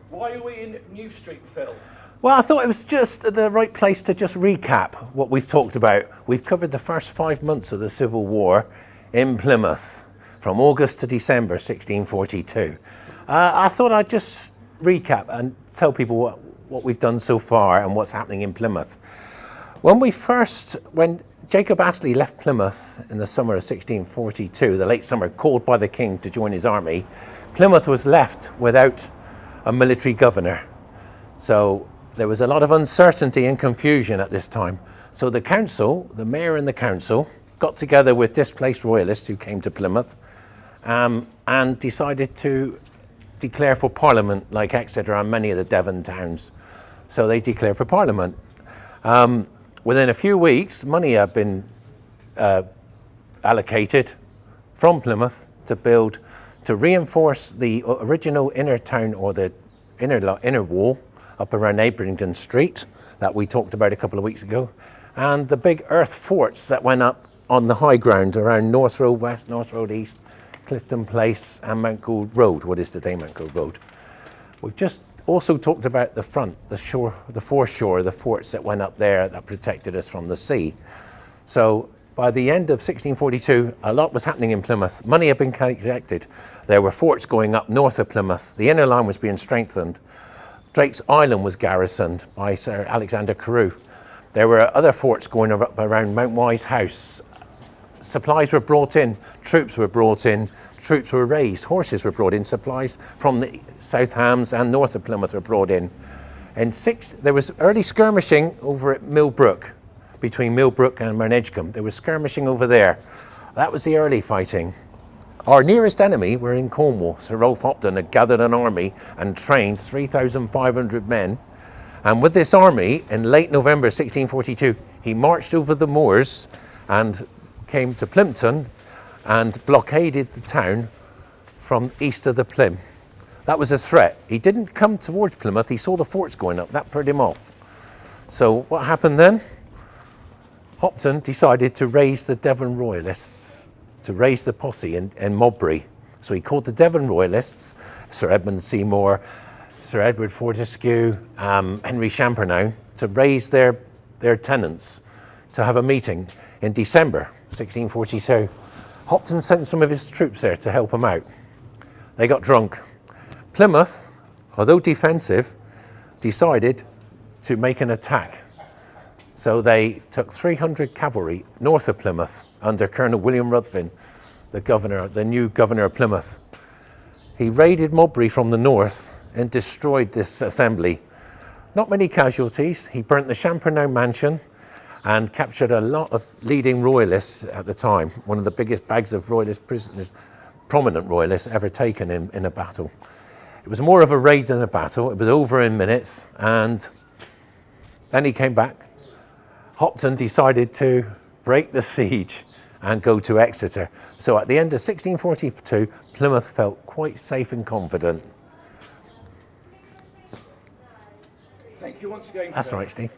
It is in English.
Why are we in New Street, Phil? Well, I thought it was just the right place to just recap what we've talked about. We've covered the first 5 months of the Civil War in Plymouth, from August to December 1642. I thought I'd just recap and tell people what we've done so far and what's happening in Plymouth. When Jacob Astley left Plymouth in the summer of 1642, the late summer, called by the king to join his army, Plymouth was left without a military governor. So there was a lot of uncertainty and confusion at this time. So the council, the mayor and the council, got together with displaced royalists who came to Plymouth and decided to declare for Parliament, like Exeter and many of the Devon towns. So they declared for Parliament. Within a few weeks, money had been allocated from Plymouth to reinforce the original inner town, or the inner wall up around Abringdon Street that we talked about a couple of weeks ago, and the big earth forts that went up on the high ground around North Road West, North Road East, Clifton Place and Mount Gould Road, what is today Mount Gould Road. We've just also talked about the front, the foreshore, the forts that went up there that protected us from the sea. So by the end of 1642, a lot was happening in Plymouth. Money had been collected. There were forts going up north of Plymouth. The inner line was being strengthened. Drake's Island was garrisoned by Sir Alexander Carew. There were other forts going up around Mount Wise House. Supplies were brought in, troops were brought in, troops were raised, horses were brought in, supplies from the South Hams and north of Plymouth were brought in. There was early skirmishing over at Millbrook, between Millbrook and Mernedgecombe. There was skirmishing over there. That was the early fighting. Our nearest enemy were in Cornwall. Sir Rolf Hopton had gathered an army and trained 3,500 men. And with this army, in late November 1642, he marched over the moors and came to Plympton and blockaded the town from east of the Plym. That was a threat. He didn't come towards Plymouth. He saw the forts going up. That put him off. So what happened then? Hopton decided to raise the Devon Royalists, to raise the posse in Modbury. So he called the Devon Royalists, Sir Edmund Seymour, Sir Edward Fortescue, Henry Champernoun, to raise their tenants to have a meeting in December 1642. Hopton sent some of his troops there to help him out. They got drunk. Plymouth, although defensive, decided to make an attack. So they took 300 cavalry north of Plymouth under Colonel William Ruthven, the new governor of Plymouth. He raided Modbury from the north and destroyed this assembly. Not many casualties. He burnt the Champernoun mansion and captured a lot of leading royalists at the time, one of the biggest bags of royalist prisoners, prominent royalists ever taken in a battle. It was more of a raid than a battle. It was over in minutes, and then he came back. Hopton decided to break the siege and go to Exeter. So at the end of 1642, Plymouth felt quite safe and confident. Thank you once again. That's right, Steve.